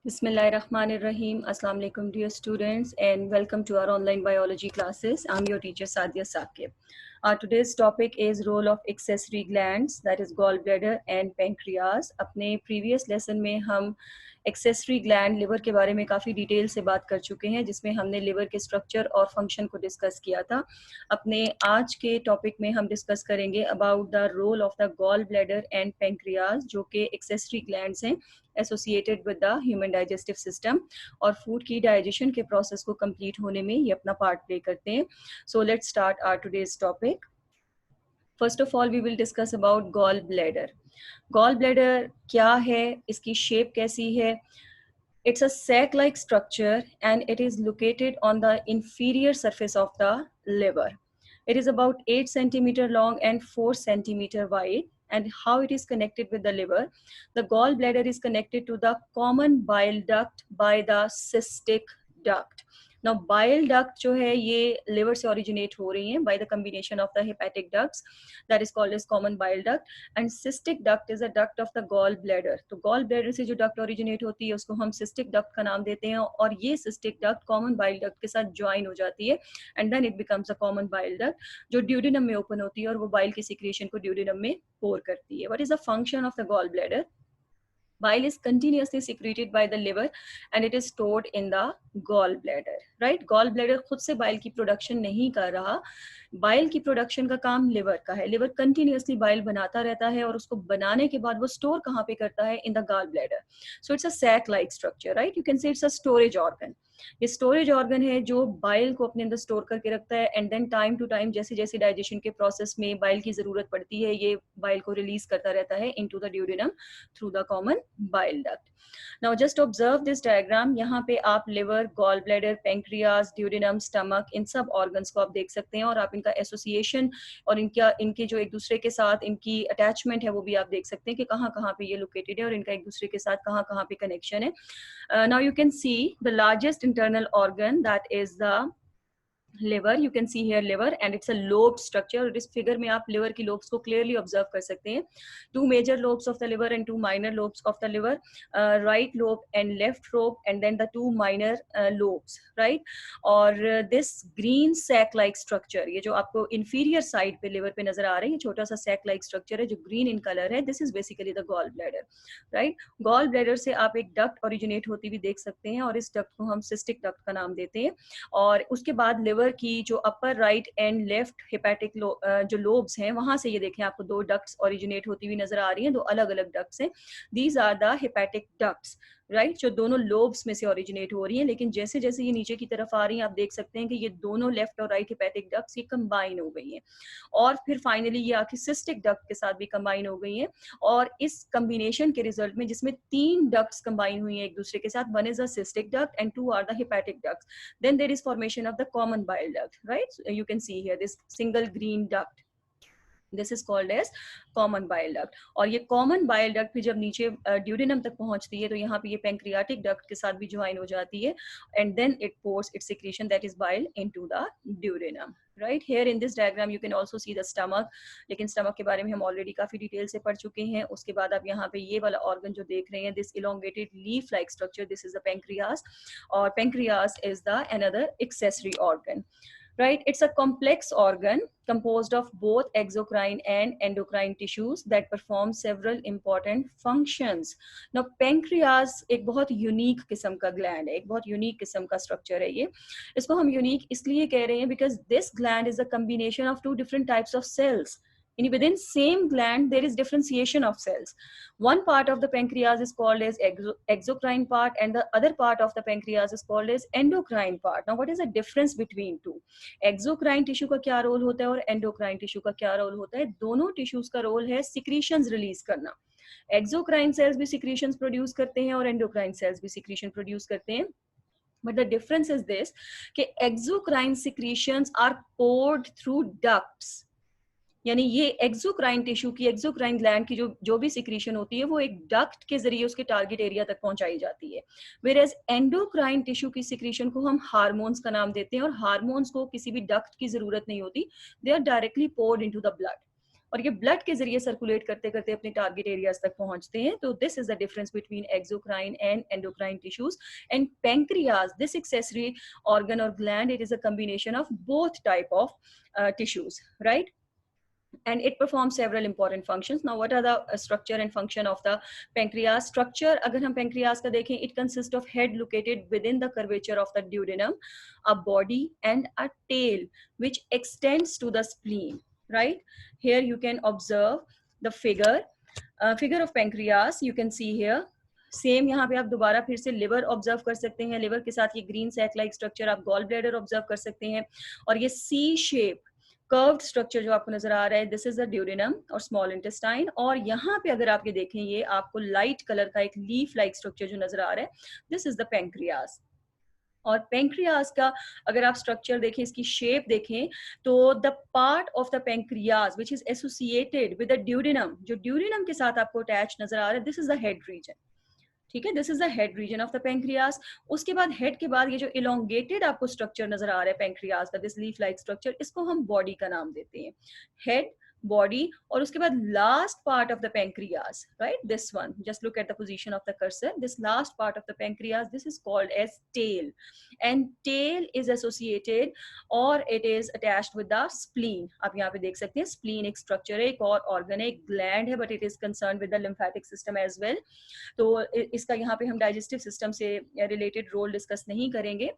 Bismillahirrahmanirrahim. Assalamu alaikum dear students and welcome to our online biology classes. I'm your teacher Sadia Saqib. Today's topic is role of accessory glands, that is gallbladder and pancreas. अपने previous lesson में हम accessory gland liver के बारे में काफ़ी detail से बात कर चुके हैं, जिसमें हमने लिवर के स्ट्रक्चर और फंक्शन को डिस्कस किया था। अपने आज के टॉपिक में हम डिस्कस करेंगे about the role of the gall bladder and pancreas, जो कि एक्सेसरी ग्लैंड्स हैं associated with the human digestive system और फूड की डाइजेशन के प्रोसेस को कंप्लीट होने में ये अपना पार्ट प्ले करते हैं। So let's start our today's topic. First of all we will discuss about gall bladder. Gall bladder क्या है, इसकी शेप कैसी है? It's a sac-like structure and it is located on the inferior surface of the liver. It is about 8 centimeter long and 4 centimeter wide. And how it is connected with the liver? The gallbladder is connected to the common bile duct by the cystic duct. Now bile duct जो है ये liver से originate हो रही हैं by the combination of the hepatic ducts, that is called as common bile duct, and cystic duct is a duct of the gallbladder. तो gallbladder से जो duct originate होती है उसको हम cystic duct का नाम देते हैं, और ये cystic duct common bile duct के साथ join हो जाती है and then it becomes a common bile duct जो duodenum में open होती है और वो bile की secretion को duodenum में pour करती है. What is the function of the gallbladder? Bile is continuously secreted by the liver and it is stored in the gallbladder, right? Gallbladder खुद से bile की production नहीं कर रहा, bile की production का काम liver का है. Liver continuously bile बनाता रहता है और उसको बनाने के बाद वो store कहाँ पे करता है? In the gallbladder. So it's a sac-like structure, right? You can say it's a storage organ. ये स्टोरेज ऑर्गन है जो बाइल को अपने अंदर स्टोर करके रखता है and then time to time जैसे जैसे डाइजेशन के प्रोसेस में बाइल की जरूरत पड़ती है ये बाइल को रिलीज करता रहता है into the duodenum through the common bile duct. Now just observe this diagram. यहाँ पे आप liver, gall bladder, pancreas, duodenum, stomach, इन सब ऑर्गन्स को आप देख सकते हैं और आप इनका एसोसिएशन और इनके जो एक दूसरे के साथ इनकी अटैचमेंट है वो भी आप देख सकते हैं कि कहाँ कहाँ पे ये लोकेटेड है और इनका एक दूसरे के साथ कहाँ कहाँ पे कनेक्शन है. Now you can see the largest internal organ, that is the liver. You can see here liver and it's a lobed structure. इस फिगर में आप liver की lobes को clearly observe कर सकते हैं. Two major lobes of the liver and two minor lobes of the liver, right lobe and left lobe, and then the two minor lobes, right? और this green sac-like structure, ये जो आपको inferior side पे liver पे नजर आ रही है, छोटा सा sac-like structure है जो green in color है. This is basically the gallbladder, right? gallbladder से आप एक duct originate होती भी देख सकते हैं और इस duct को हम cystic duct का नाम देते हैं. और उसके बाद लिवर की जो upper right and left hepatic जो लोब्स हैं वहां से ये देखें आपको दो डक्ट्स ओरिजिनेट होती हुई नजर आ रही हैं, दो अलग अलग डक्ट्स हैं. These are the hepatic ducts, right, जो दोनों लोब्स में से ओरिजिनेट हो रही हैं. लेकिन जैसे जैसे ये नीचे की तरफ आ रही हैं आप देख सकते हैं कि ये दोनों लेफ्ट और राइट हेपेटिक डक्ट्स ये कंबाइन हो गई हैं और फिर फाइनली ये आखिर सिस्टिक डक्ट के साथ भी कंबाइन हो गई हैं. और इस कम्बिनेशन के रिजल्ट में जिसमें तीन डक्ट्स कंबाइन हुई हैं एक दूसरे के साथ, one is the cystic duct and two are the hepatic ducts. Then there is formation of the common bile duct, right? So you can see here this single green duct. This is called as common bile duct. और ये common bile duct फिर जब नीचे duodenum तक पहुंचती है तो यहाँ पे ये pancreatic duct के साथ भी ज्वाइन हो जाती है and then it pours its secretion, that is bile, into the duodenum. Right here in this diagram you can also see the stomach. लेकिन stomach के बारे में हम already काफी डिटेल से पढ़ चुके हैं. उसके बाद आप यहाँ पे ये वाला organ जो देख रहे हैं, this elongated leaf-like structure, this is the pancreas. और pancreas is the another accessory organ. Right, it's a complex organ composed of both exocrine and endocrine tissues that perform several important functions. Now pancreas एक बहुत unique किस्म का gland है, एक बहुत unique किस्म का स्ट्रक्चर है. ये इसको हम यूनिक इसलिए कह रहे हैं because this gland is a combination of two different types of cells. Within same gland there is differentiation of cells. One part of the pancreas is called as exocrine part and the other part of the pancreas is called as endocrine part. Now what is the difference between two? Exocrine tissue का क्या role होता है और endocrine tissue का क्या role होता है? दोनों tissues का रोल है secretions release करना. Exocrine cells भी secretions produce करते हैं और endocrine cells भी secretion produce करते हैं. But the difference is this कि exocrine secretions are poured through ducts. यानी ये एक्सोक्राइन टिश्यू की, एक्सोक्राइन ग्लैंड की जो भी सिक्रीशन होती है वो एक डक्ट के जरिए उसके टारगेट एरिया तक पहुंचाई जाती है. वेयरएज एंडोक्राइन टिश्यू की सिक्रीशन को हम हार्मोन्स का नाम देते हैं और हार्मोन्स को किसी भी डक्ट की जरूरत नहीं होती, they are directly poured into the blood. और ये ब्लड के जरिए सर्कुलेट करते करते अपने टारगेट एरियाज तक पहुंचते हैं. तो this is the difference between exocrine and endocrine tissues. And pancreas, this accessory organ or gland, it is a combination of both type of tissues, right? And it performs several important functions. Now, what are the structure and function of the pancreas? Structure, अगर हम pancreas का देखें, it consists of head located within the curvature of the duodenum, a body and a tail which extends to the spleen, right? Here you can observe the figure of pancreas. You can see here. Same यहाँ पे आप दोबारा फिर से liver observe कर सकते हैं. Liver के साथ ये ग्रीन सैक लाइक स्ट्रक्चर आप गॉल ब्लैडर ऑब्जर्व कर सकते हैं. और ये सी शेप कर्व्ड स्ट्रक्चर जो आपको नजर आ रहा है, दिस इज द ड्यूडेनम और स्मॉल इंटेस्टाइन. और यहाँ पे अगर आप ये देखें, ये आपको लाइट कलर का एक लीफ लाइक स्ट्रक्चर जो नजर आ रहा है, दिस इज द पेंक्रियास. और पेंक्रियास का अगर आप स्ट्रक्चर देखें, इसकी शेप देखें, तो the part of the pancreas which is associated with the duodenum, जो ड्यूडेनम के साथ आपको अटैच नजर आ रहा है, this is the head region. ठीक है, this is the head region of the pancreas. उसके बाद हेड के बाद ये जो इलोंगेटेड आपको स्ट्रक्चर नजर आ रहा है पेंक्रियास का, दिस लीफ लाइक स्ट्रक्चर, इसको हम बॉडी का नाम देते हैं. हेड, बॉडी, और उसके बाद last part of the pancreas, right, this one, just look at the position of the cursor, this last part of the pancreas, this is called as tail. And tail is associated और it is attached with the spleen. आप यहाँ पे देख सकते हैं, spleen एक structure है, एक और ऑर्गन है, एक ग्लैंड है, but it is concern with the lymphatic system as well. तो इसका यहाँ पे हम डाइजेस्टिव सिस्टम से रिलेटेड रोल डिस्कस नहीं करेंगे.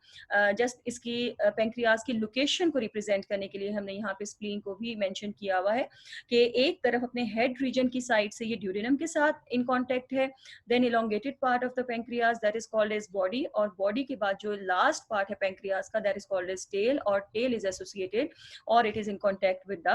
जस्ट इसकी पेंक्रियास की लोकेशन को रिप्रेजेंट करने के लिए हमने यहाँ पे स्प्लीन को भी मेंशन किया हुआ है कि एक तरफ अपने हेड रीजन की साइड से ये ड्यूडेनम के साथ इन कांटेक्ट है, then elongated part of the pancreas that is called as body, और बॉडी के बाद जो लास्ट पार्ट है पेंक्रियास का, that is called as tail, और टेल इज एसोसिएटेड और it is in contact with the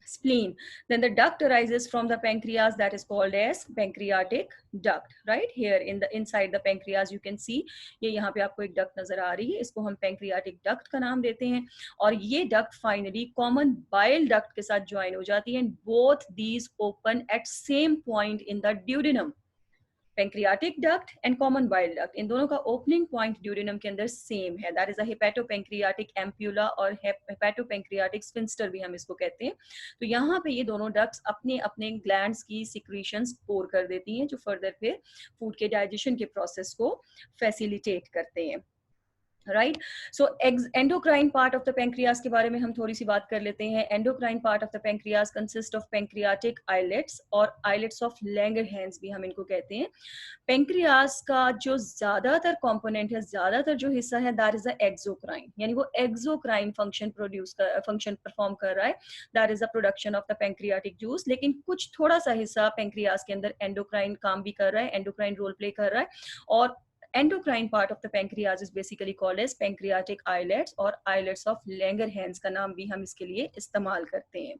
spleen. Then the duct arises from the pancreas, that is called as pancreatic duct. Right here in the inside the pancreas you can see, ये यहाँ पे आपको एक duct नजर आ रही है, इसको हम pancreatic duct का नाम देते हैं. और ये duct finally common bile duct के साथ join हो जाती है, and both these open at same point in the duodenum. Pancreatic duct and common bile duct, इन दोनों का ओपनिंग पॉइंट ड्यूडेनम के अंदर सेम है, that is a hepatopancreatic ampulla और हेपेटोपेंक्रियाटिक स्फिंक्टर भी हम इसको कहते हैं. तो यहाँ पे ये दोनों डक्ट्स अपने अपने ग्लैंड्स की सिक्रीशंस पोर कर देती हैं, जो फर्दर फिर फूड के डाइजेशन के प्रोसेस को फैसिलिटेट करते हैं. Right, so endocrine part of the pancreas के बारे में हम थोड़ी सी बात कर लेते हैं. Endocrine part of the pancreas consist of pancreatic islets और आइलेट्स ऑफ लैंगरहैंस भी हम इनको कहते हैं. पेंक्रियास का जो ज्यादातर कंपोनेंट है, ज्यादातर जो हिस्सा है, दैट इज द एक्सोक्राइन, यानी वो एक्सोक्राइन फंक्शन परफॉर्म कर रहा है, that is the production of the pancreatic juice. लेकिन कुछ थोड़ा सा हिस्सा पेंक्रियास के अंदर एंडोक्राइन काम भी कर रहा है, एंडोक्राइन रोल प्ले कर रहा है. और endocrine part of the pancreas is basically called as pancreatic islets और islets of Langerhans का नाम भी हम इसके लिए इस्तेमाल करते हैं.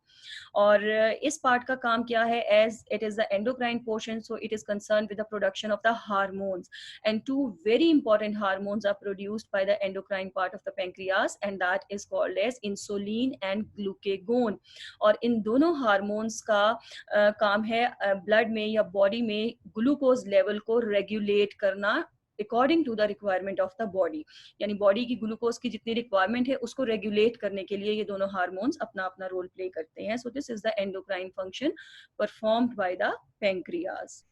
और इस पार्ट का काम क्या है, as it is the endocrine portion, so it is concerned with the production of the hormones, and two very important hormones are produced by the endocrine part of the pancreas, and that is called as insulin and glucagon. और इन दोनों hormones का काम है blood में या body में glucose level को regulate करना according to the requirement of the body, यानी बॉडी की ग्लूकोज की जितनी रिक्वायरमेंट है उसको रेगुलेट करने के लिए ये दोनों हार्मोन्स अपना अपना रोल प्ले करते हैं. So this is the endocrine function performed by the pancreas.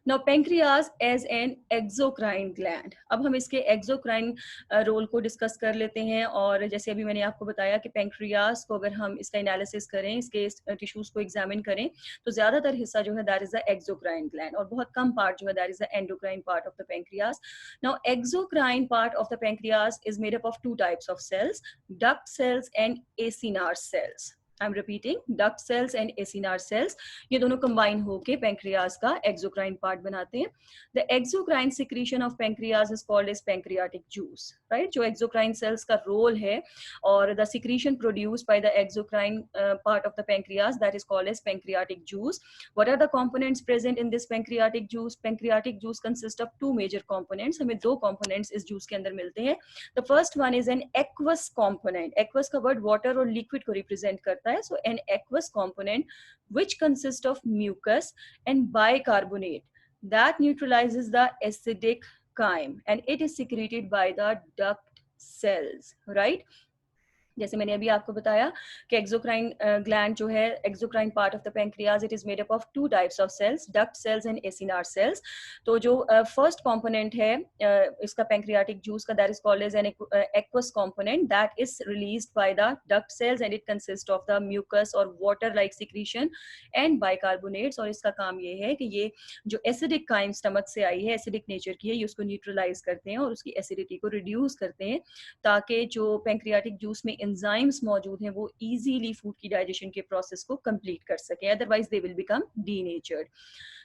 Now pancreas as an exocrine gland. अब हम इसके exocrine रोल को डिस्कस कर लेते हैं. और जैसे अभी मैंने आपको बताया कि पेंक्रियास को अगर हम इसका एनालिसिस करें, इसके टिश्यूज को एग्जामिन करें, तो ज्यादातर हिस्सा जो है that is the exocrine gland, और बहुत कम पार्ट जो है that is the endocrine part of the pancreas. Now exocrine part of the pancreas is made up of two types of cells, duct cells and acinar cells. I'm repeating, duct cells and acinar cells, ये दोनों combine होके pancreas का exocrine part बनाते हैं. The exocrine secretion of pancreas is called as pancreatic juice, right? जो exocrine cells का role है और the secretion produced by the exocrine part of the pancreas, that is called as pancreatic juice. What are the components present in this pancreatic juice? Pancreatic juice consists of two major components. हमें दो components इस juice के अंदर मिलते हैं. The first one is an aqueous component. Aqueous का word water और liquid को represent करता है. So an aqueous component which consists of mucus and bicarbonate that neutralizes the acidic chyme, and it is secreted by the duct cells, right? जैसे मैंने अभी आपको बताया कि एक्सोक्राइन ग्लैंड जो है, exocrine part of the pancreas, it is made up of 2 types of cells, duct cells and acinar cells. तो जो फर्स्ट कंपोनेंट है इसका पैंक्रियाटिक जूस का, that is called as an aqueous component, that is released by the duct cells and it consist of the mucus और water like secretion and bicarbonates. और इसका काम ये है कि ये जो एसिडिक काइम स्टमक से आई है, एसिडिक नेचर की है, ये उसको न्यूट्रलाइज करते हैं और उसकी एसिडिटी को रिड्यूस करते हैं, ताकि जो पैंक्रियाटिक जूस में एंजाइम्स मौजूद हैं वो इजीली फूड की डाइजेशन के प्रोसेस को कंप्लीट कर सकें, otherwise they will become denatured.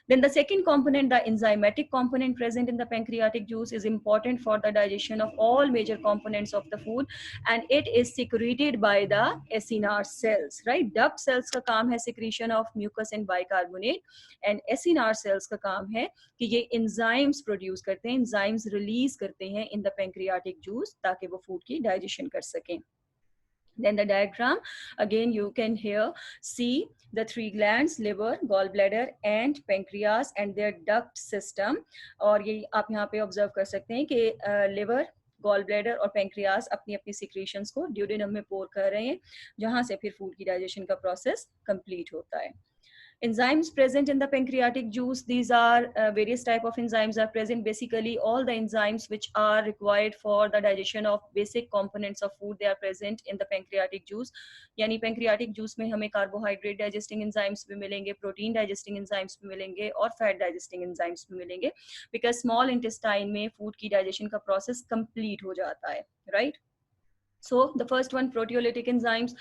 Then the second component, the enzymatic component present in the pancreatic juice, is important for the digestion of all major components of the food, and it is secreted by the acinar cells, right? Duct cells का काम है secretion of mucus and bicarbonate, and acinar cells का काम है कि ये enzymes produce करते हैं, enzymes release करते हैं in the pancreatic juice ताकि वो food की digestion कर सकें. Then the diagram, again you can here see the 3 glands, liver, gallbladder and pancreas and their duct system. और ये आप यहाँ पे observe कर सकते हैं कि liver, गॉल ब्लैडर और पैंक्रियास अपनी अपनी सिक्रीशंस को ड्यूडेनम में पोर कर रहे हैं, जहां से फिर फूड की डाइजेशन का प्रोसेस कंप्लीट होता है. Enzymes present in the pancreatic juice, these are various type of enzymes are present. Basically all the enzymes which are required for the digestion of basic components of food, they are present in the pancreatic juice. यानी pancreatic juice में हमें carbohydrate digesting enzymes भी मिलेंगे, protein digesting enzymes भी मिलेंगे और fat digesting enzymes भी मिलेंगे, because small intestine में food की digestion का process complete हो जाता है, right? So the first one, proteolytic enzymes.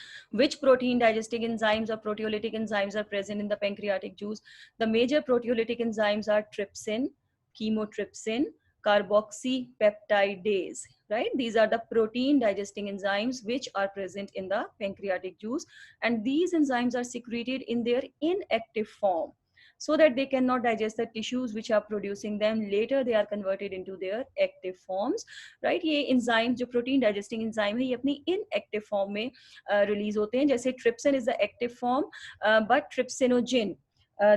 Which protein digesting enzymes or proteolytic enzymes are present in the pancreatic juice? The major proteolytic enzymes are trypsin, chymotrypsin, carboxypeptidase, right? These are the protein digesting enzymes which are present in the pancreatic juice, and these enzymes are secreted in their inactive form, so that they cannot digest the tissues which are producing them. Later they are converted into their active forms, right? ये enzymes जो protein digesting enzyme है, ये अपनी inactive form में release होते हैं. जैसे trypsin is the active form, but trypsinogen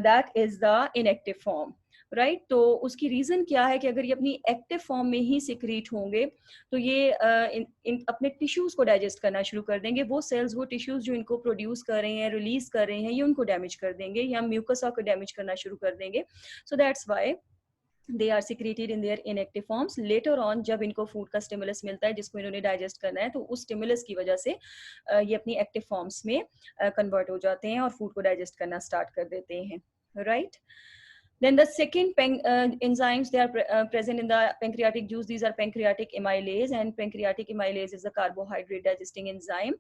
that is the inactive form, right? तो उसकी रीजन क्या है कि अगर ये अपनी एक्टिव फॉर्म में ही सिक्रीट होंगे तो ये अपने टिश्यूज को डाइजेस्ट करना शुरू कर देंगे. वो सेल्स, वो टिश्यूज जो इनको प्रोड्यूस कर रहे हैं, रिलीज कर रहे हैं, ये उनको डैमेज कर देंगे या म्यूकसा को डैमेज करना शुरू कर देंगे. So that's why they are secreted in their inactive forms. Later on जब इनको फूड का स्टिमुलस मिलता है जिसको इन्होंने डाइजेस्ट करना है, तो उस स्टिमुलस की वजह से ये अपनी एक्टिव फॉर्म्स में कन्वर्ट हो जाते हैं और फूड को डाइजेस्ट करना स्टार्ट कर देते हैं, right? Then the second enzymes, they are present in the pancreatic juice. These are pancreatic amylase, and pancreatic amylase is a carbohydrate digesting enzyme,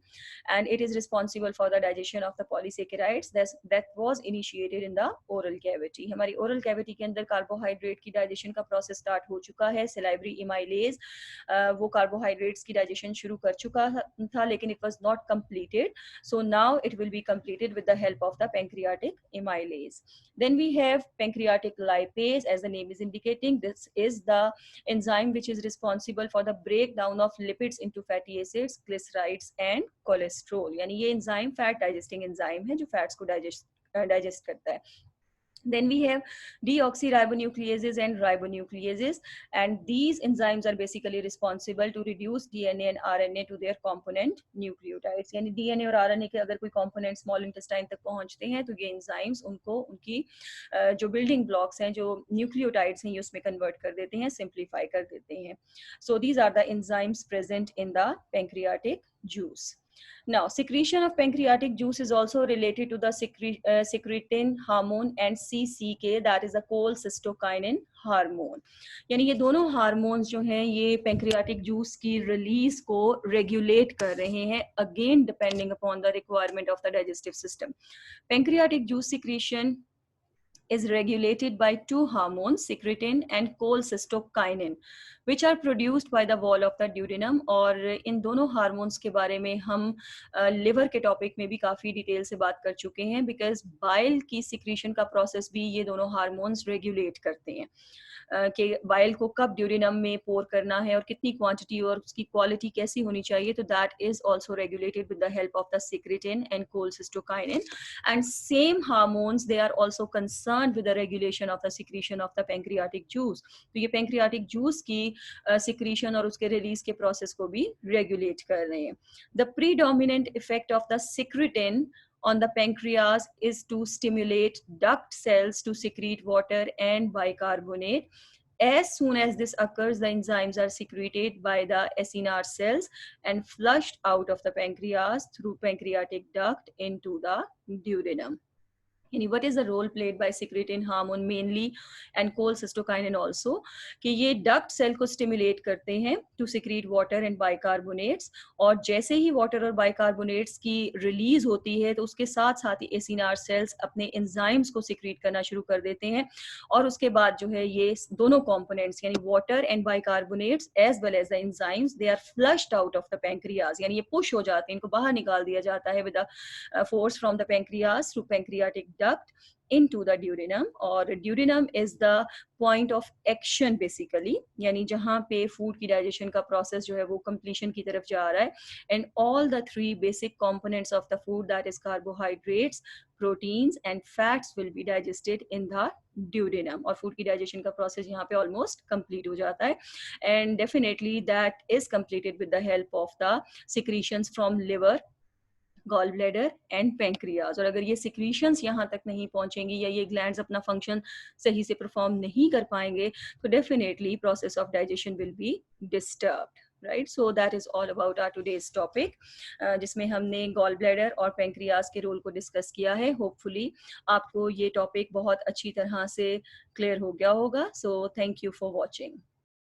and it is responsible for the digestion of the polysaccharides that was initiated in the oral cavity. हमारी oral cavity के अंदर carbohydrate की digestion का process start हो चुका है. salivary amylase वो carbohydrates की digestion शुरू कर चुका था, लेकिन it was not completed. So now it will be completed with the help of the pancreatic amylase. Then we have pancreatic lipase, as the name is indicating. This is the enzyme which is responsible for the breakdown of lipids into fatty acids, glycerides and cholesterol. यानी ये enzyme fat digesting enzyme है जो fats को digest करता है. Then we have deoxyribonucleases and ribonucleases, and these enzymes are basically responsible to reduce DNA and RNA to their component nucleotides. यानी DNA और RNA के अगर कोई component small intestine तक पहुंचते हैं तो ये enzymes उनको उनकी जो building blocks हैं, जो nucleotides हैं, ये उसमें convert कर देते हैं, simplify कर देते हैं. So these are the enzymes present in the pancreatic juice. Now, secretion of pancreatic juice is also related to the secretin hormone and CCK, that is a cholecystokinin hormone. यानी ये दोनों hormones जो हैं ये pancreatic juice की release को regulate कर रहे हैं, again depending upon the requirement of the digestive system. Pancreatic juice secretion is regulated by 2 hormones, secretin and cholecystokinin, which are produced by the wall of the duodenum. और इन दोनों hormones के बारे में हम लिवर के टॉपिक में भी काफ़ी डिटेल से बात कर चुके हैं, बिकॉज बाइल की सिक्रीशन का प्रोसेस भी ये दोनों हार्मोन्स रेगुलेट करते हैं कि बाइल को कब ड्यूरिनम में पोर करना है और कितनी क्वांटिटी और उसकी क्वालिटी कैसी होनी चाहिए. तो that is also regulated with the help of the secretin and cholecystokinin, and same hormones, they are also concerned concerned with the regulation of the secretion of the pancreatic juice. तो ये pancreatic juice की secretion और उसके release के process को भी regulate कर रहे हैं. The predominant effect of the secretin on the pancreas is to stimulate duct cells to secrete water and bicarbonate. As soon as this occurs, the enzymes are secreted by the acinar cells and flushed out of the pancreas through pancreatic duct into the duodenum. What is the role played by secretin hormone mainly and cholecystokinin also कि ये duct cell को stimulate करते हैं to secrete water and bicarbonates, और जैसे ही water और bicarbonates की release होती है तो उसके साथ साथ ही acinar cells अपने enzymes को secrete करना शुरू कर देते हैं, और उसके बाद जो है ये दोनों components यानी water and bicarbonates as well as the enzymes they are flushed out of the pancreas, यानी ये push हो जाते हैं, इनको बाहर निकाल दिया जाता है with a force from the pancreas through pancreatic duct into the duodenum, और duodenum is the point of action basically, यानी जहाँ पे food की digestion का process जो है वो completion की तरफ जा रहा है, and all the three basic components of the food, that is carbohydrates, proteins and fats, will be digested in the duodenum, और food की digestion का process यहाँ पे almost complete हो जाता है, and definitely that is completed with the help of the secretions from liver, gall bladder and pancreas. और अगर ये सिक्रीशंस यहाँ तक नहीं पहुंचेंगी या ये ग्लैंड्स अपना फंक्शन सही से परफॉर्म नहीं कर पाएंगे तो definitely process of digestion will be disturbed. Right, so that is all about our today's topic, जिसमें हमने गॉल ब्लैडर और पैंक्रियाज के रोल को डिस्कस किया है. होपफुली आपको ये टॉपिक बहुत अच्छी तरह से क्लियर हो गया होगा. So thank you for watching.